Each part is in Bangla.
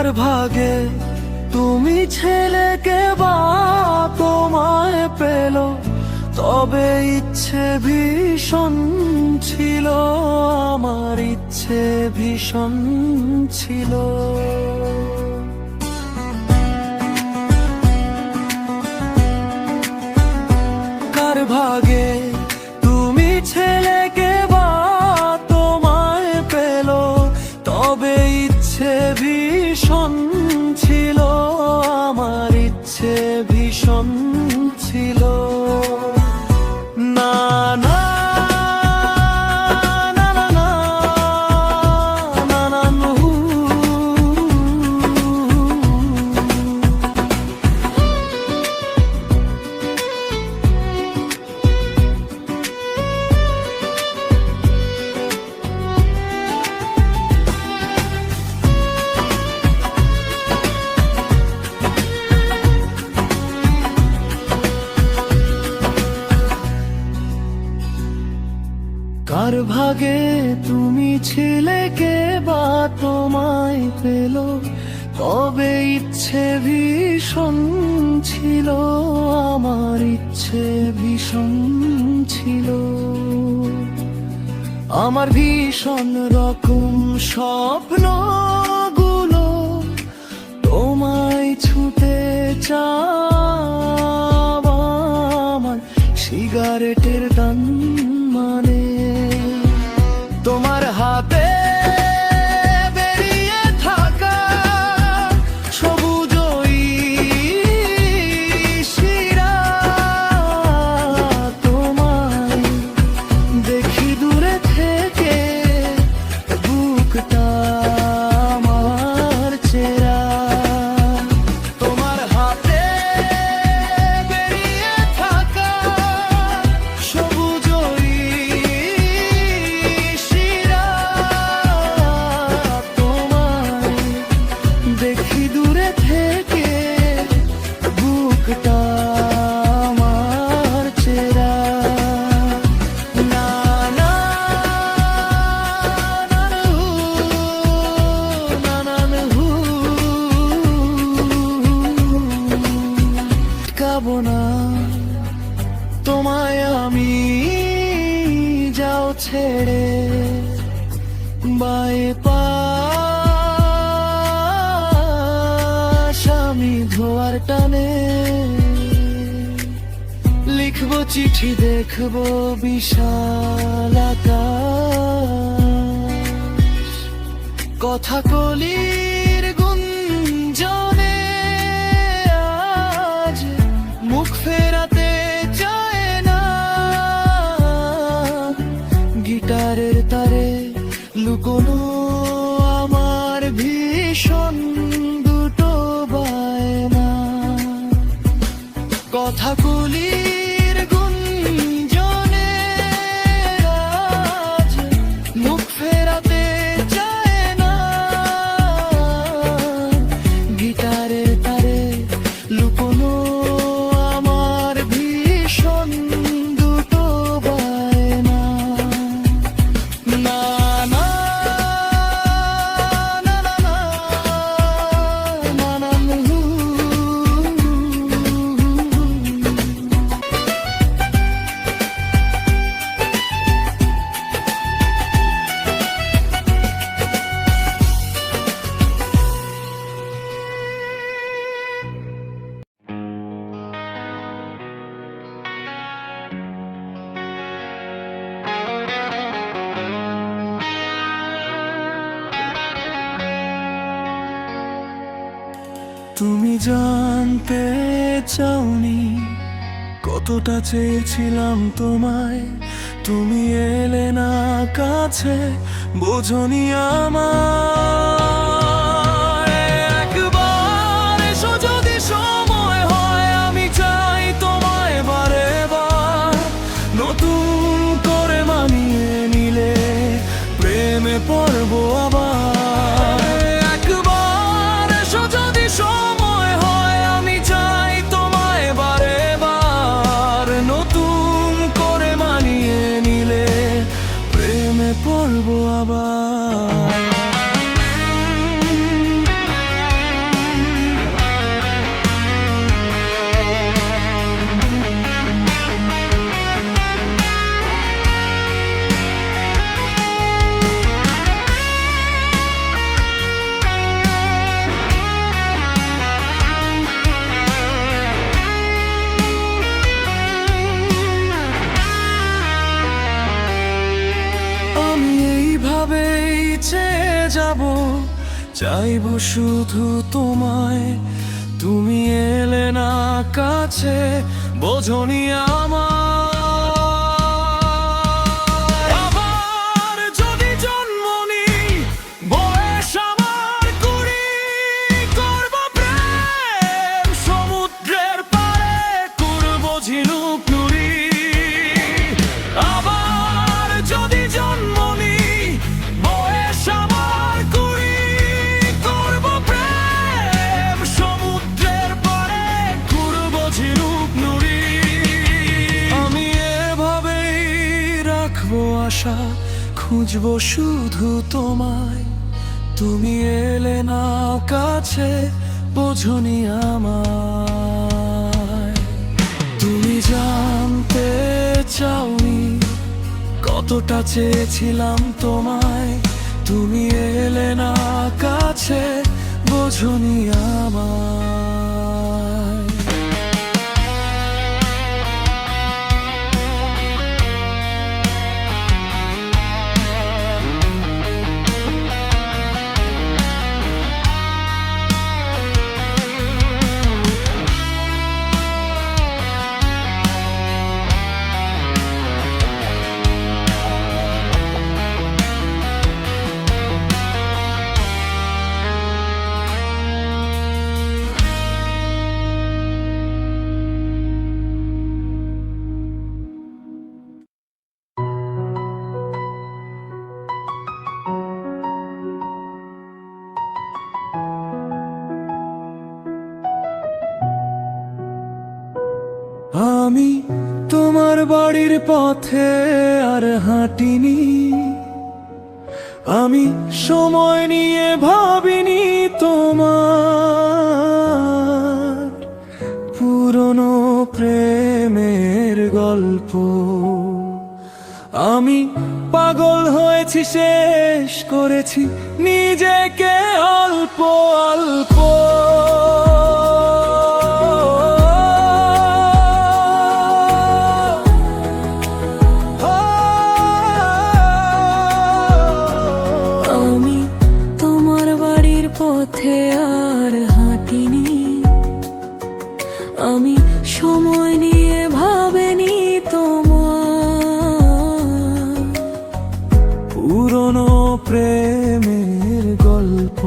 কার ভাগে তুমি ছেলেকে বা তোমায় পেল, তবে ইচ্ছে ভীষণ ছিল, আমার ইচ্ছে ভীষণ ছিল। কার ভাগে তুমি ছেলেকে বা তোমায় পেল, তবে ইচ্ছে ভীষণ ছিল, আমার ইচ্ছে ভীষণ ছিল। না না না না না না না না। কার ভাগে তুমি ছেলেকে বা তোমায় পেল, তবে ইচ্ছে ভীষণ ছিল, আমার ইচ্ছে ভীষণ ছিল। আমার ভীষণ রকম স্বপ্নগুলো তোমায় ছুটে চাওয়া, আমার সিগারেটের দান মানে তোমার হাতে বেরিয়ে থাকা সবুজ শিরা, তোমায় দেখি দূরে থেকে বুকটা আমার চেরা। তোমার হাতে বেরিয়ে থাকা সবুজ শিরা, তোমায় দেখি দূরে থেকে বুকটা আমার চেরা। না না না না না না কাবো না তোমায় আমি, যাও ছেড়ে বায়ে পাশ আমি ধোয়ার টানে লিখবো চিঠি, দেখবো বিশাল আকাশ, কথা কলির গুঞ্জনে আজ মুখ ফেরাতে চায় না, গিটারের তারে লুকোনো আমার ভীষণ দুটো বায়না, কথা কলির গুঞ্জনে আজ মুখ ফেরাতে চায় না, গিটারের তারে লুকোনো আমার ভীষণ দুটো বায়না। না না না না না না না। তুমি জানতে চাওনি কতটা চেয়েছিলাম তোমায়, তুমি এলে না কাছে, বোঝনি আমায়। একবার এসো যদি সময় হয়, আমি চাই তোমায় বারে বার নতুন করে মানিয়ে নিলে প্রেমে পড়বো আবার। একবার এসো যদি সময় হয়, আমি চাই তোমায় বারে বার নতুন করে মানিয়ে নিলে প্রেমে পড়বো আবার। চেয়ে যাব, চাইবো শুধু তোমায়। তুমি এলে না কাছে, বোঝনি আমার। আবার যদি জন্ম নিই, বয়স আমার 20, করব প্রেম সমুদ্রের পাড়ে, করব ঝিনুক নুড়ি। আবার যদি জন্ম নিই, বয়স আমার 20, করব প্রেম সমুদ্রের পাড়ে, করব ঝিনুক নুড়ি। আমি এভাবেই রাখবো আশা, খুঁজবো শুধু তোমায়। তুমি এলে না কাছে, বোঝনি আমায়। তুমি জানতে চাওনি কতটা চেয়েছিলাম তোমায়। তুমি এলে না কাছে, বোঝনি আমায়। আমি তোমার বাড়ির পথে আর হাঁটিনি, আমি সময় নিয়ে ভাবিনি তোমার পুরনো প্রেমের গল্প। আমি পাগল হয়েছি, শেষ করেছি নিজেকে অল্প অল্প। পথে আর হাঁটিনি, আমি সময় নিয়ে ভাবিনি তোমার পুরনো প্রেমের গল্প।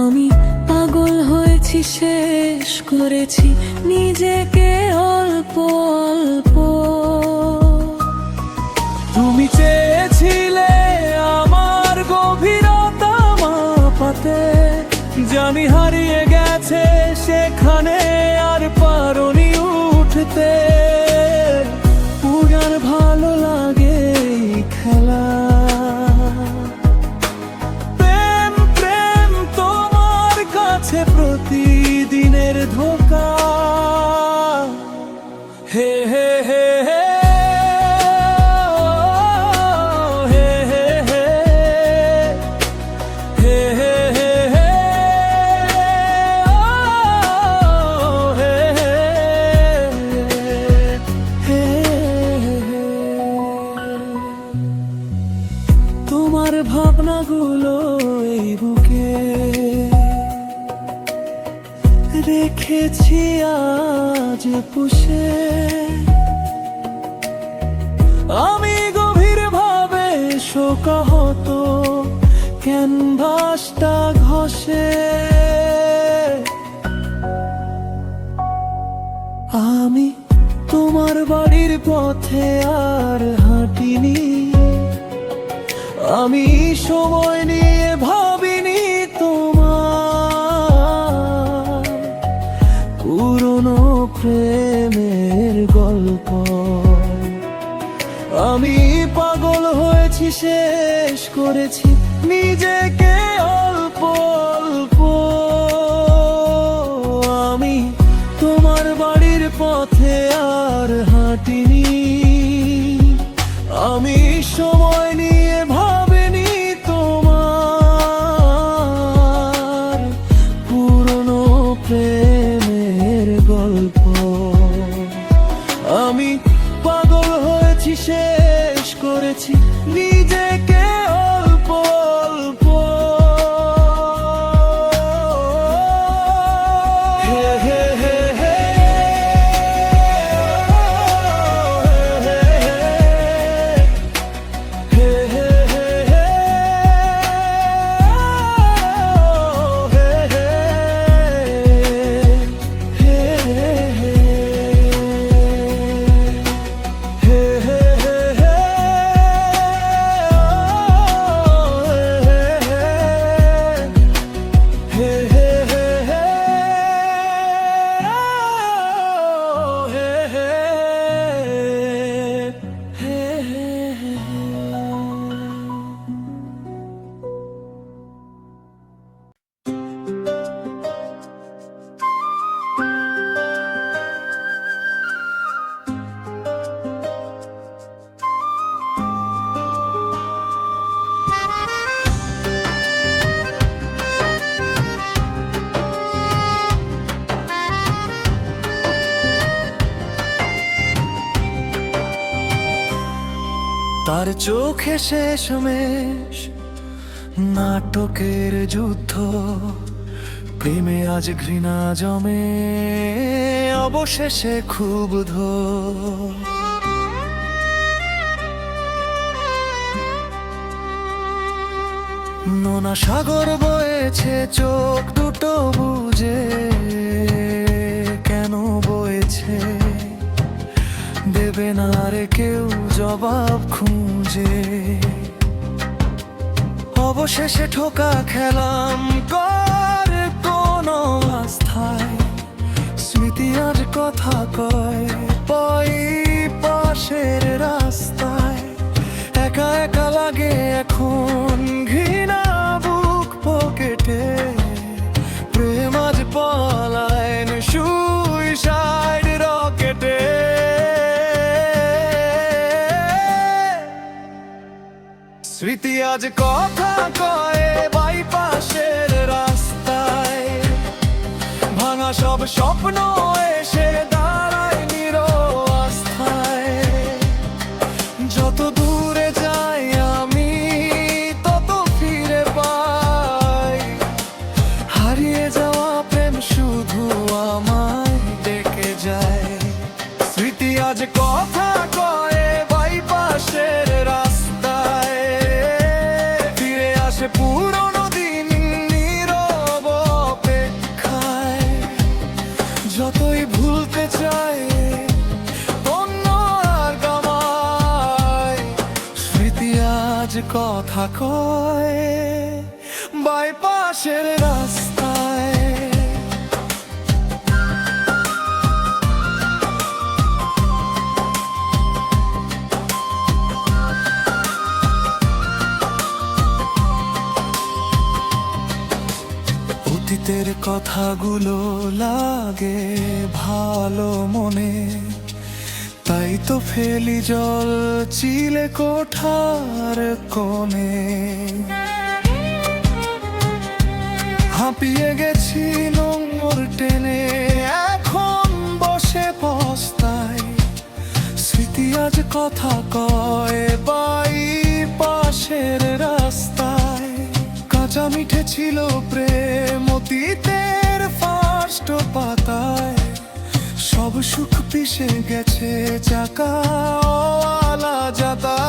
আমি পাগল হয়েছি, শেষ করেছি নিজেকে অল্প অল্প। তুমি চেয়েছিলে আমার গভীরতা মাপাতে, জানি হারিয়ে গেছে সেখানে, আর পারোনি উঠতে। পুরার ভালো লাগে এই খেলা, প্রেম প্রেম তোমার কাছে প্রতিদিনের ধোঁকা। হে হে হে হে তোমার ভাবনাগুলো এই বুকে রেখেছি আজ পুষে। আমি গভীর ভাবে শোকাহত ক্যানভাসটা ঘষে। আমি তোমার বাড়ির পথে আর হাঁটিনি, আমি সময় নিয়ে ভাবিনি তোমার পুরনো প্রেমের গল্প। আমি পাগল হয়েছি, শেষ করেছি নিজেকে অল্প অল্প। আমি তোমার বাড়ির পথে আর হাঁটিনি, আমি সময় নিয়ে ভাবিনি তোমার পুরনো প্রেমের গল্প। আমি পাগল হয়েছি, শেষ করেছি নিজেকে তার চোখে শেষমেশ নাটকের যুদ্ধ, প্রেমে আজ ঘৃণা জমে, অবশেষে ক্ষুব্ধ। নোনা সাগর বয়েছে চোখ দুটো বুঝে, কেন বয়েছে দেবে না রে কেউ জবাব খুঁজে। অবশেষে ঠোকা খেলাম কর কোন আস্থায়, স্মৃতি আজ কথা কয় পাই পাশের রাস্তায়। একা একা লাগে এখন ঘৃণা বুক পকেটে, প্রেম আজ পলায়ন সুইসাইড রকেটে। স্মৃতি আজ কথা কয় বাইপাসের রাস্তায়, ভাঙা সব স্বপ্ন এসে দাঁড়ায় নিরবস্থায়। যত দূরে যাই আমি তত ফিরে পাই, হারিয়ে যাওয়া প্রেম শুধু আমায় ডেকে যায়। স্মৃতি আজ কথা কয় বাইপাসের রাস্তায়, ফিরে আসে পুরনো দিন নীরব অপেক্ষায়। যতই ভুলতে চাই অন্য আর গামায়, স্মৃতি আজ কথা কয় বাইপাসের রাস্তায়। অতীতের কথাগুলো লাগে ভালো মনে, তাই তো ফেলি জল চিলে কোঠার কোণে। হাঁপিয়ে গেছি নোংর টেনে, এখন বসে পস্তাই। স্মৃতি আজ কথা কয় বাই পাশের রাস্তায়। কাঁচা মিঠে ছিল প্রেম অতীতের ফার্স্ট পাতায়, সব সুখ পিষে গেছে চাকাওয়ালা যাতায়।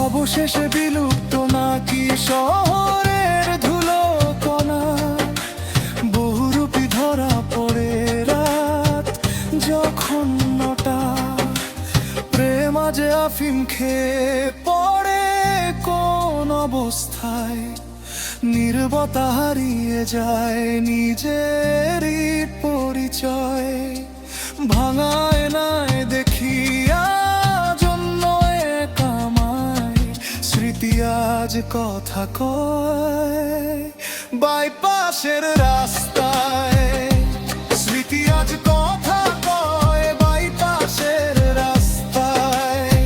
অবশেষে বিলুপ্ত নাকি শহরের ধুলো কণা, বহুরূপী ধরা পড়ে রাত যখন নটা। প্রেম আজ আফিম খেয়ে পড়ে কোন অবস্থায়, নীরবতা হারিয়ে যায় নিজেরই পরিচয়। ভাঙায় নাই দেখি আজ অন্য এক আমায়, স্মৃতি আজ কথা কয় বাইপাসের রাস্তায়। স্মৃতি আজ কথা কয় বাইপাসের রাস্তায়,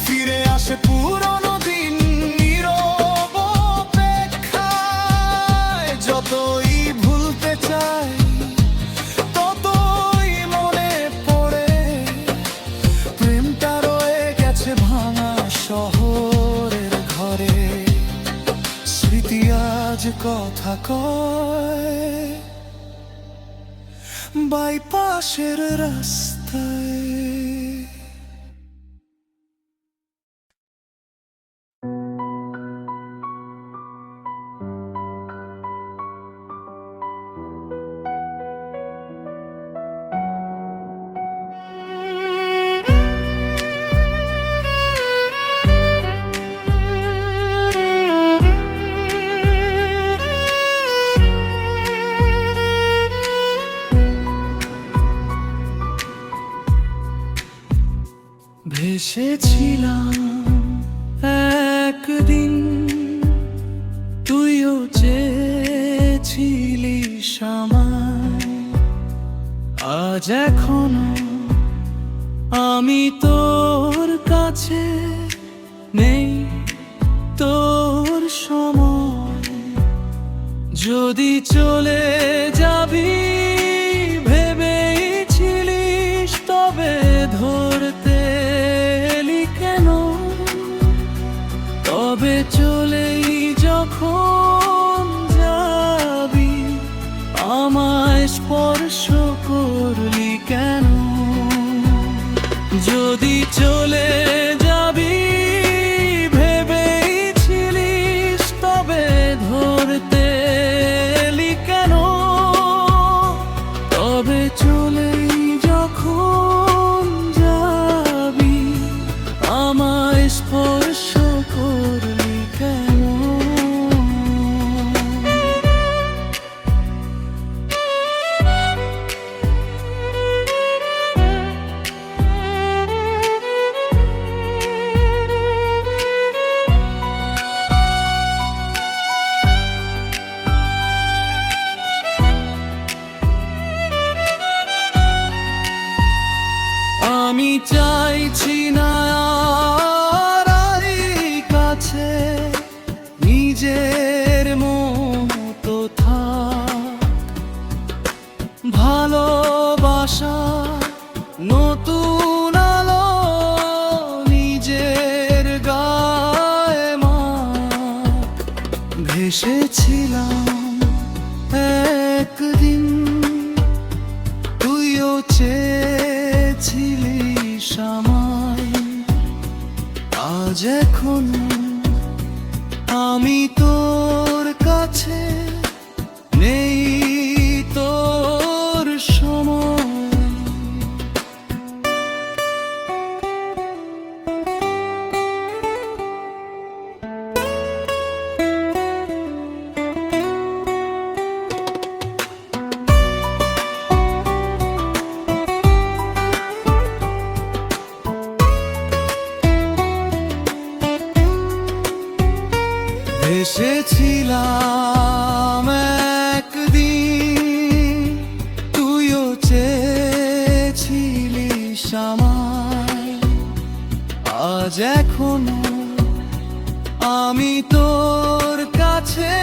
ফিরে আসে পুরনো দিন নীরব অপেক্ষায়। যতই ভুলতে চাই ততই মনে পড়ে, প্রেমটা রয়ে গেছে ভাঙা শহরের ঘরে। স্মৃতি আজ কথা কয় বাইপাসের রাস্তায়। ভেসেছিলাম একদিন, তুইও চেয়েছিলিস আমায়। আজ এখনো আমি তোর কাছে নেই, তোর সময় যদি চলে যাবি ভেবেছিলিস তবে আমি চাইছি না আর এই কাছে, নিজের মতো থাক। ভালোবাসা নতুন আলো নিজের গায়ে মাখ। ভেসেছিলাম একদিন, তুইও চেয়েছিলিস আমায়। আজ এখন আমি তোর কাছে, নেই তোর সময়। এসেছিলাম একদিন, তুইও চেয়েছিলিস আমায়। আজ এখনো আমি তোর কাছে।